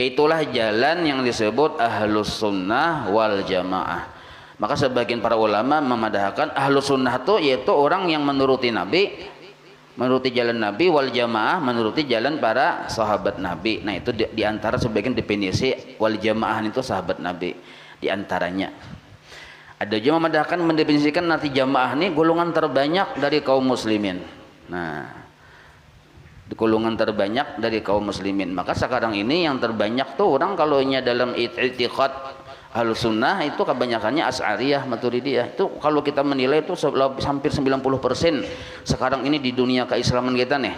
Itulah jalan yang disebut ahlus sunnah wal jamaah. Maka sebagian para ulama memadahkan ahlus sunnah itu yaitu orang yang menuruti Nabi, menuruti jalan Nabi, wal jamaah menuruti jalan para sahabat Nabi. Nah itu di antara sebagian definisi wal jamaah itu sahabat Nabi di antaranya. Ada juga memadahkan mendefinisikan nanti jamaah ini golongan terbanyak dari kaum muslimin. Nah golongan terbanyak dari kaum muslimin. Maka sekarang ini yang terbanyak tuh orang kalau nya dalam i'tiqad Ahlus Sunnah itu kebanyakannya Asy'ariyah, Maturidiyah. Itu kalau kita menilai itu hampir 90% sekarang ini di dunia keislaman kita nih.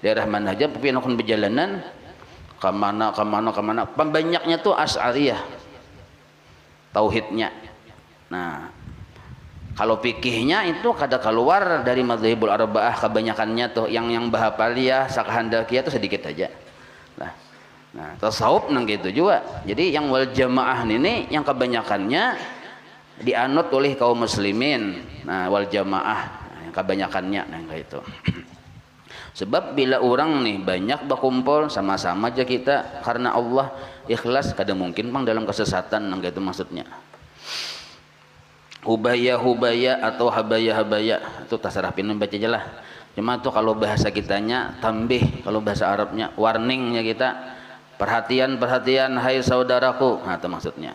Daerah mana aja pepinokun berjalanan kemana pembanyaknya tuh Asy'ariyah tauhidnya. Nah kalau fikihnya itu kada keluar dari madzhabul arba'ah kebanyakannya tuh yang bahapalia sakahandakiyah itu sedikit aja. Nah, tasawuf nang gitu juga. Jadi yang wal jamaah ini yang kebanyakannya dianut oleh kaum muslimin. Nah, wal jamaah yang kebanyakannya nah kayak itu. Sebab bila orang nih banyak berkumpul sama-sama aja kita karena Allah ikhlas kada mungkin bang dalam kesesatan nang gitu maksudnya. Hubaya atau habaya itu terserah pinun baca aja lah. Cuma tuh kalau bahasa kitanya tambih, kalau bahasa Arabnya warningnya kita perhatian hai saudaraku. Nah itu maksudnya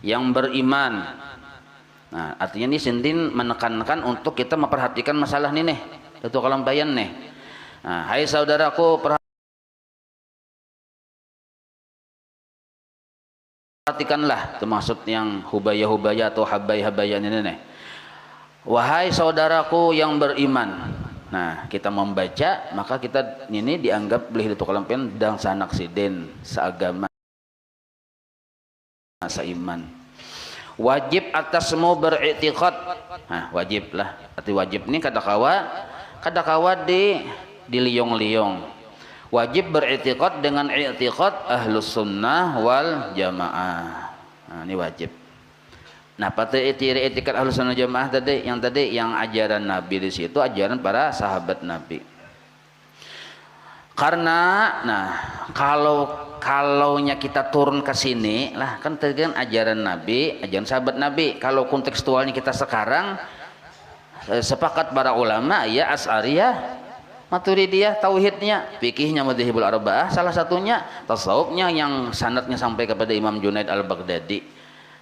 yang beriman. Nah artinya ini sintin menekankan untuk kita memperhatikan masalah ini nih itu kalampayan nih. Nah, hai saudaraku perhatikanlah, termasuk yang hubaya atau habaya ini nih. Wahai saudaraku yang beriman. Nah kita membaca maka kita ini dianggap boleh itu kalampian dan sanaksiden seagama seiman. Wajib atasmu beriktikad. Nah wajib lah. Arti wajib ini kata kawa di liong-liong. Wajib beriktikad dengan iktikad ahlus sunnah wal jamaah. Nah ini wajib. Nah pada iktikad ahlus sunnah jamaah tadi yang ajaran Nabi di situ ajaran para sahabat Nabi. Karena nah kalaunya kita turun ke sini lah kan tadi kan ajaran Nabi, ajaran sahabat Nabi. Kalau kontekstualnya kita sekarang sepakat para ulama ya Asy'ariyah, Maturidiyah tauhidnya, fikihnya madzhabul arba'ah, salah satunya tasawufnya yang sanadnya sampai kepada Imam Junaid al-Baghdadi.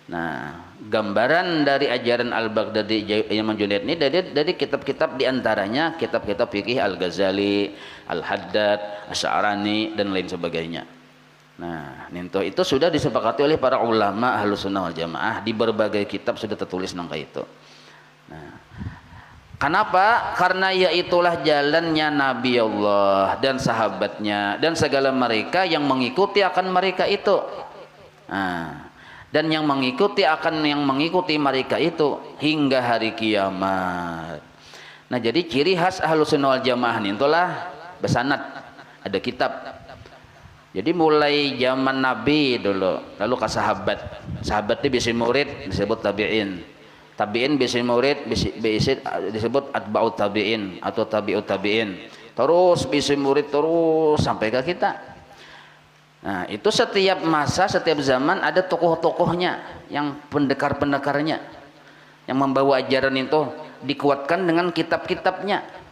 Nah, gambaran dari ajaran al-Baghdadi Imam Junaid ini dari kitab-kitab diantaranya kitab-kitab fikih Al-Ghazali, Al-Haddad, Asy'arani dan lain sebagainya. Nah, itu sudah disepakati oleh para ulama Ahlus Sunnah wal Jamaah di berbagai kitab sudah tertulis nangka itu. Nah, kenapa? Karena yaitulah jalannya Nabi Allah dan sahabatnya dan segala mereka yang mengikuti akan mereka itu. Nah, dan yang mengikuti mereka itu hingga hari kiamat. Nah, jadi ciri khas Ahlus Sunnah wal Jamaah itulah besanad, ada kitab. Jadi mulai zaman Nabi dulu, lalu ke sahabat itu bisa murid disebut tabi'in. Tabi'in bisa murid bisa disebut atba'ut tabi'in atau tabi'ut tabi'in. Terus bisa murid terus sampai ke kita. Nah, itu setiap masa, setiap zaman ada tokoh-tokohnya yang pendekar-pendekarnya yang membawa ajaran itu dikuatkan dengan kitab-kitabnya.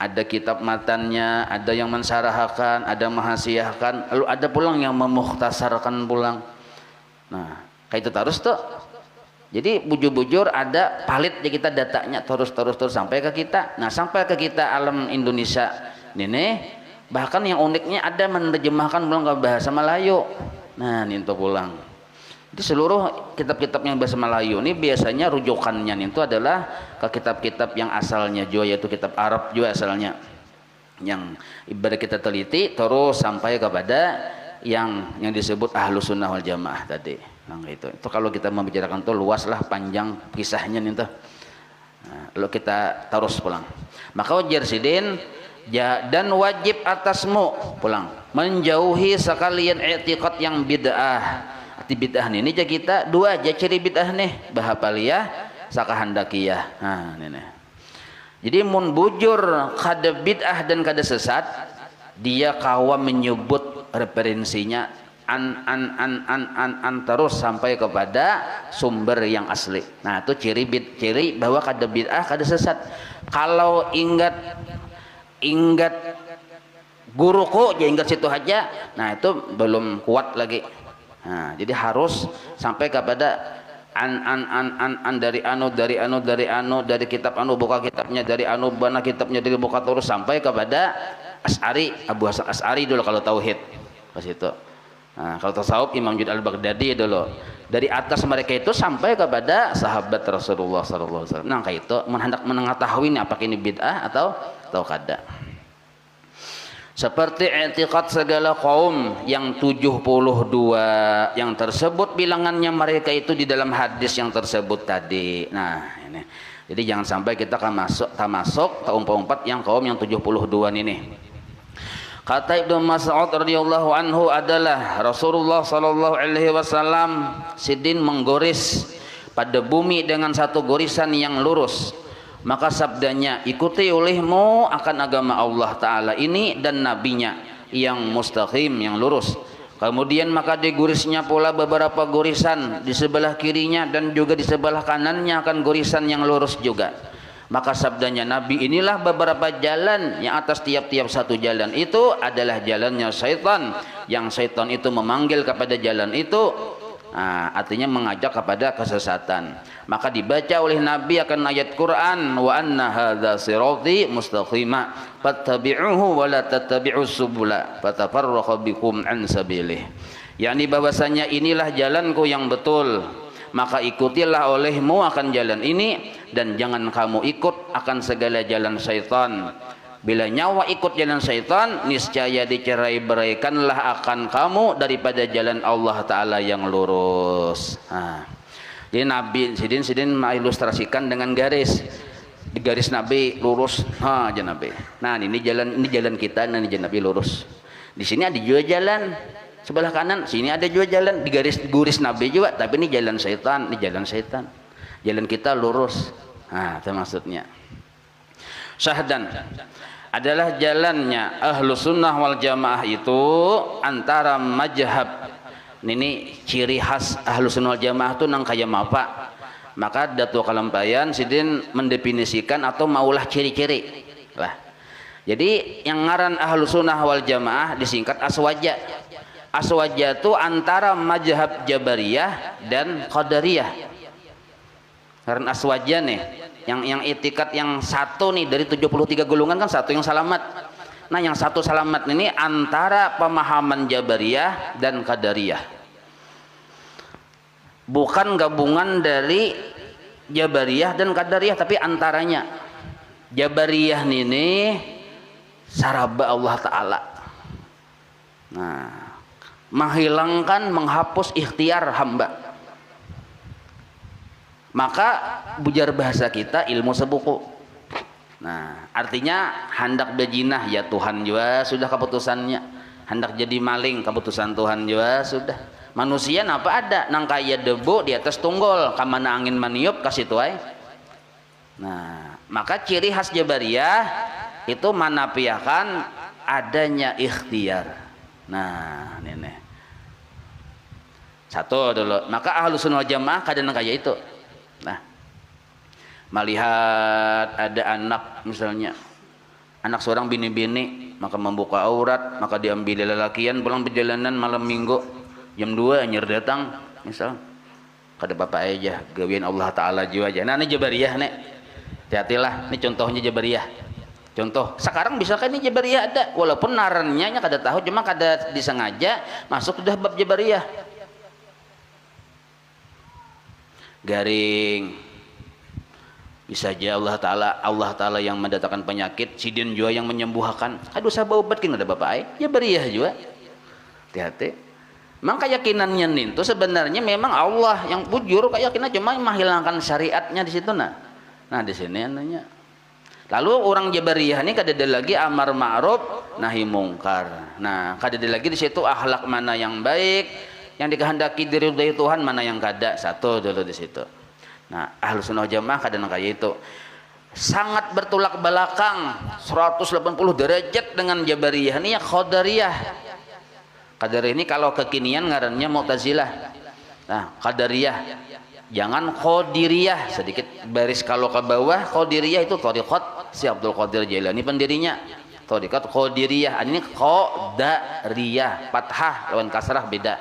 Ada kitab matannya, ada yang mensarahakan, ada mahasiyahkan, lalu ada pulang yang memukhtasarkan pulang. Nah, kayak itu terus tuh. Jadi bujur-bujur ada palit ya kita datanya terus sampai ke kita. Nah sampai ke kita alam Indonesia ini bahkan yang uniknya ada menerjemahkan pulang ke bahasa Melayu. Nah ini untuk pulang. Di seluruh kitab-kitab yang bahasa Melayu ini biasanya rujukannya itu adalah ke kitab-kitab yang asalnya juga yaitu kitab Arab juga asalnya. Yang ibarat kita teliti terus sampai kepada yang disebut Ahlus Sunnah wal Jamaah tadi. Nah, itu kalau kita membicarakan itu luas lah panjang kisahnya nih tuh. Nah, lalu kita terus pulang. Maka wajar sidin dan wajib atasmu pulang menjauhi sekalian i'tiqad yang bid'ah. Arti bid'ah ini aja kita dua aja ciri bid'ah nih bahapaliyah sakahandakiyah. Nah, ini. Jadi mun bujur kada bid'ah dan kada sesat dia kawa menyebut referensinya an terus sampai kepada sumber yang asli. Nah itu ciri bahwa kada bid'ah kada sesat. Kalau ingat guruku ya ingat situ aja, nah itu belum kuat lagi. Nah, jadi harus sampai kepada an dari kitab anu buka kitabnya dari anu bana kitabnya dari buka terus sampai kepada Asy'ari, Abu Hasan Asy'ari dulu kalau tauhid pas itu. Nah, kalau tasawuf Imam Junaid al-Baghdadi dulu. Dari atas mereka itu sampai kepada sahabat Rasulullah sallallahu alaihi wasallam. Nah, kayak itu hendak mengetahui apakah ini bid'ah atau kada. Seperti i'tiqad segala kaum yang 72 yang tersebut bilangannya mereka itu di dalam hadis yang tersebut tadi. Nah, ini. Jadi jangan sampai kita masuk umpat yang kaum yang 72 ini. Kata Ibnu Mas'ud radhiyallahu anhu adalah Rasulullah sallallahu alaihi wasallam sidin menggoris pada bumi dengan satu gorisan yang lurus. Maka sabdanya, ikuti olehmu akan agama Allah Ta'ala ini dan nabinya yang mustaqim, yang lurus. Kemudian maka digurisnya pula beberapa gorisan di sebelah kirinya dan juga di sebelah kanannya akan gorisan yang lurus juga. Maka sabdanya Nabi, inilah beberapa jalan yang atas tiap-tiap satu jalan itu adalah jalannya syaitan, yang syaitan itu memanggil kepada jalan itu. Nah, artinya mengajak kepada kesesatan. Maka dibaca oleh Nabi akan ayat Quran, wa anna hadza sirati mustaqima fattabi'uhu wa la tattabi'us subula fatafarraqu bikum an sabilih. yakni bahwasanya inilah jalanku yang betul, maka ikutilah olehmu akan jalan ini dan jangan kamu ikut akan segala jalan syaitan. Bila nyawa ikut jalan syaitan, niscaya dicerai-beraikanlah akan kamu daripada jalan Allah Ta'ala yang lurus. Nah, jadi Nabi sidin mengilustrasikan dengan garis. Di garis Nabi lurus, aja Nabi. Nah ini jalan kita, nah ini jalan Nabi lurus. Di sini ada juga jalan sebelah kanan, sini ada juga jalan di garis Nabi juga, tapi ini jalan syaitan, ini jalan syaitan. Jalan kita lurus. Nah, itu maksudnya. Syahdan adalah jalannya ahlu sunnah wal jamaah itu antara majhab. Ini ciri khas ahlu sunnah wal jamaah itu nang kaya apa? Maka Datuk Kalampayan sidin mendefinisikan atau maulah ciri-ciri lah. Jadi yang ngaran ahlu sunnah wal jamaah disingkat aswaja. Aswaja itu antara majhab Jabariyah dan Qadariyah. Karena aswaja nih yang itikat yang satu nih dari 73 golongan kan satu yang salamat. Nah yang satu salamat ini antara pemahaman Jabariyah dan Qadariyah, bukan gabungan dari Jabariyah dan Qadariyah, tapi antaranya. Jabariyah ini saraba Allah Ta'ala, nah menghilangkan, menghapus ikhtiar hamba. Maka bujar bahasa kita ilmu sebuku. Nah artinya hendak bejinah ya Tuhan juga sudah keputusannya, hendak jadi maling keputusan Tuhan juga sudah. Manusia apa ada nang kaya debu di atas tunggul, kamana angin maniup kasih tuai. Nah maka ciri khas Jabariyah itu manafiahkan adanya ikhtiar. Nah ini satu dulu. Maka ahlu sunnah jamaah kadang kaya itu. Nah, melihat ada anak misalnya, anak seorang bini-bini, maka membuka aurat, maka diambil lelakian pulang perjalanan malam minggu jam 2 anjir datang, misal kada bapak aja gawian Allah Ta'ala jiwa aja. Nah ini Jabariyah nih, hati-hatilah, ini contohnya Jabariyah. Contoh, sekarang bisa kan ini Jabariyah ada, walaupun narannya kada tahu, cuma kada disengaja masuk sudah bab Jabariyah. Garing bisa aja Allah Ta'ala yang mendatangkan penyakit, sidin juga yang menyembuhkan. Aduh saya obat kan ada bapak ya Jabariyah juga. Hati-hati. Memang keyakinannya nih itu sebenarnya memang Allah yang bujur, keyakinan cuma menghilangkan syariatnya di situ. Nah di sini anunya. Lalu orang Jabariyah ini kada ada lagi amar ma'ruf nahi mungkar. Nah kada ada lagi di situ akhlak mana yang baik, yang dikehendaki diridhai Tuhan, mana yang kada. Satu dulu di situ. Nah ahlu sunnah jamaah kadang kayak itu. sangat bertolak belakang 180 derajat dengan Jabariyah ini ya Qadariyah. Qadariyah ini kalau kekinian ngarannya Mu'tazilah. Nah, Qadariyah. Jangan Qadiriyah, sedikit baris kalau ke bawah. Qadiriyah itu thariqat si Abdul Qadir Jailani pendirinya. Thariqat Qadiriyah. Ini Qadariyah, fathah lawan kasrah beda.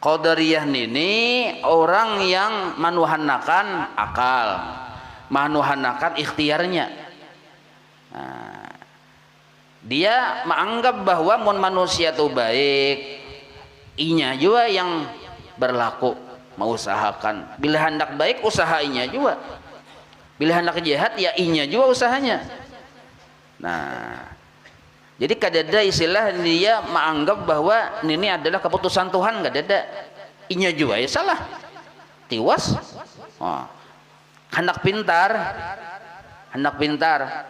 Qadariyah ini orang yang manuhanakan akal, manuhanakan ikhtiarnya. Nah, dia menganggap bahwa manusia itu baik, inya juga yang berlaku, mengusahakan. Bila hendak baik usahanya juga, bila hendak jahat ya inya juga usahanya. Nah, jadi kadada istilah dia menganggap bahwa ini adalah keputusan Tuhan, kadada inya juga ya salah, tiwas. Oh. Hendak pintar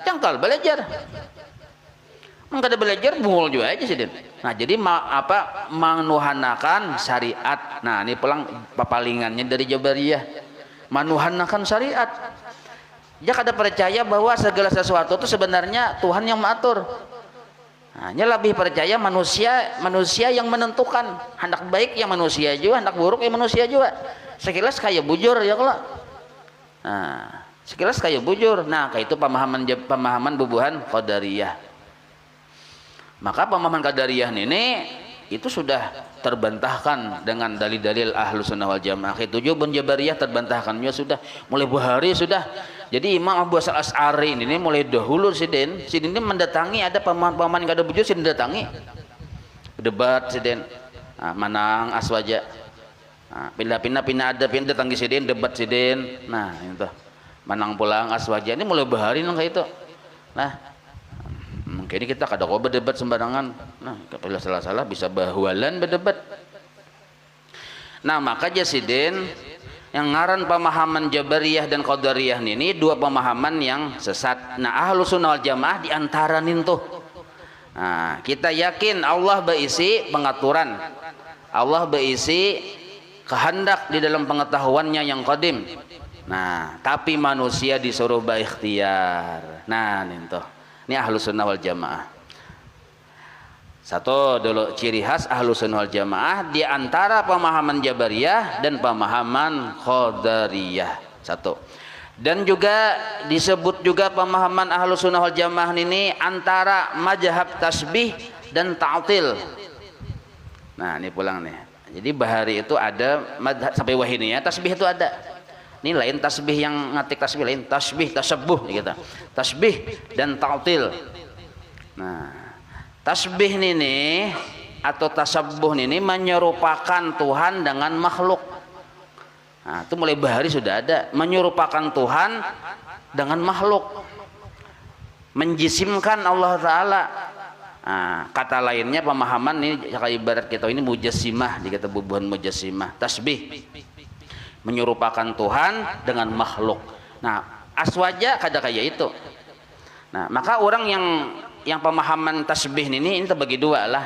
jangkal belajar, mengkada belajar bungul juga aja sih. Nah, jadi manuhanakan syariat. Nah, ini pulang papalingannya dari Jabariyah, manuhanakan syariat. Dia kada percaya bahwa segala sesuatu itu sebenarnya Tuhan yang mengatur. Hanya lebih percaya manusia yang menentukan. Hendak baik yang manusia juga, hendak buruk yang manusia juga. Sekilas kayak bujur ya kalau. Nah, sekilas kayak bujur. Nah, kayak itu pemahaman bubuhan Qadariyah. Maka pemahaman Qadariyah ini itu sudah terbantahkan dengan dalil-dalil Ahlus Sunnah wal Jamaah. Itu juga Jabariyah terbantahkannya sudah mulai buhari sudah. Jadi Imam Abu Hasan Asy'ari ini mulai dahulu sidin ini mendatangi ada pemahaman kada bujur sidin datangi. Debat sidin. Nah, manang aswaja. Nah, pindah datangi sidin debat sidin. Nah, itu. Manang pulang aswaja ini mulai buhari nang kayak itu. Nah, mungkin kita kada kau berdebat sembarangan. Nah, kalau salah-salah bisa bahwalan berdebat. Nah, maka jasidin yang ngaran pemahaman Jabariyah dan Qadariyah ini dua pemahaman yang sesat. Nah, Ahlus Sunnah wal Jamaah di antara nintuh. Nah, kita yakin Allah berisi pengaturan. Allah berisi kehendak di dalam pengetahuannya yang qadim. Nah, tapi manusia disuruh berikhtiar. Nah, nintuh. Ini Ahlus Sunnah wal Jamaah. Satu dulu ciri khas Ahlus Sunnah wal Jamaah di antara pemahaman Jabariyah dan pemahaman Qadariyah. Satu. Dan juga disebut juga pemahaman Ahlus Sunnah wal Jamaah ini antara mazhab tasbih dan ta'til. Nah, ini pulang nih. Jadi bahari itu ada mazhab sampai wahini ya, tasbih itu ada. Ini lain tasbih yang ngatik tasbih, lain tasbih tasabbuh gitu. Tasbih dan ta'til. Nah, tasbih ini atau tasabbuh ini menyerupakan Tuhan dengan makhluk. Nah, itu mulai bahari sudah ada menyerupakan Tuhan dengan makhluk, menjisimkan Allah Ta'ala. Nah, kata lainnya pemahaman ini kayak ibarat kita ini mujassimah, dikata bubuhan mujassimah. Tasbih menyerupakan Tuhan dengan makhluk. Nah, aswaja kada kayak itu. Nah, maka orang yang pemahaman tasbih ini terbagi dua lah.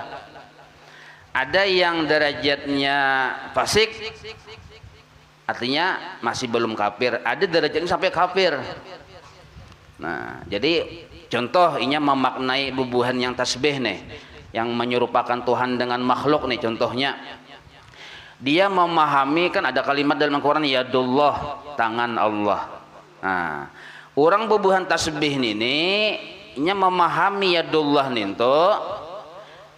Ada yang derajatnya fasik, artinya masih belum kafir. Ada derajatnya sampai kafir. Nah, jadi contoh inya memaknai bubuhan yang tasbih nih, yang menyerupakan Tuhan dengan makhluk nih contohnya. Dia memahami kan ada kalimat dalam Al-Quran yadullah, tangan Allah. Nah, orang bubuhan tasbih ini nya memahami yadullah ninto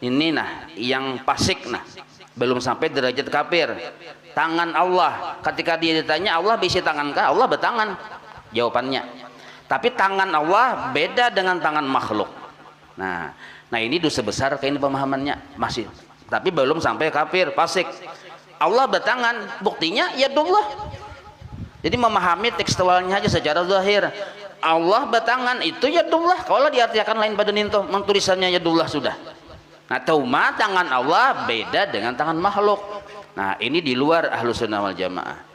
ini nah yang fasik nah belum sampai derajat kafir. Tangan Allah, ketika dia ditanya Allah bisa tangankah? Allah bertangan jawabannya. Tapi tangan Allah beda dengan tangan makhluk. Nah ini dosa besar kayak ini pemahamannya masih, tapi belum sampai kafir fasik. Allah bertangan, buktinya yadullah. Jadi memahami tekstualnya aja secara zahir. Allah bertangan itu yadullah. Kalau diartikan lain pada ninto, tulisannya yadullah sudah. Nah, tauma tangan Allah beda dengan tangan makhluk. Nah, ini di luar Ahlus Sunnah wal Jamaah.